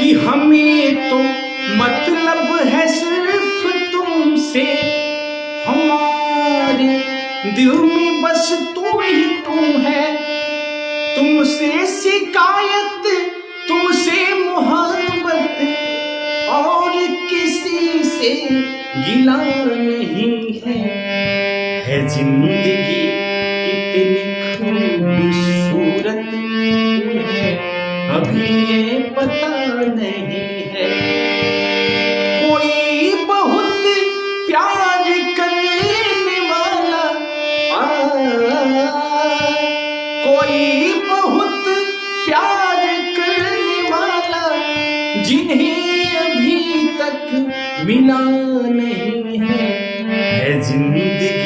कि हमें तो मतलब है सिर्फ तुमसे, हमारे दिल में बस तू ही तू है। तुमसे शिकायत, तुमसे मोहब्बत, और किसी से गिला नहीं है जिंदगी कितनी खूबसूरत है अभी ये पता नहीं है। कोई बहुत प्यार करने वाला, कोई बहुत प्यार करने वाला, जिन्हें अभी तक मिला नहीं है जिंदगी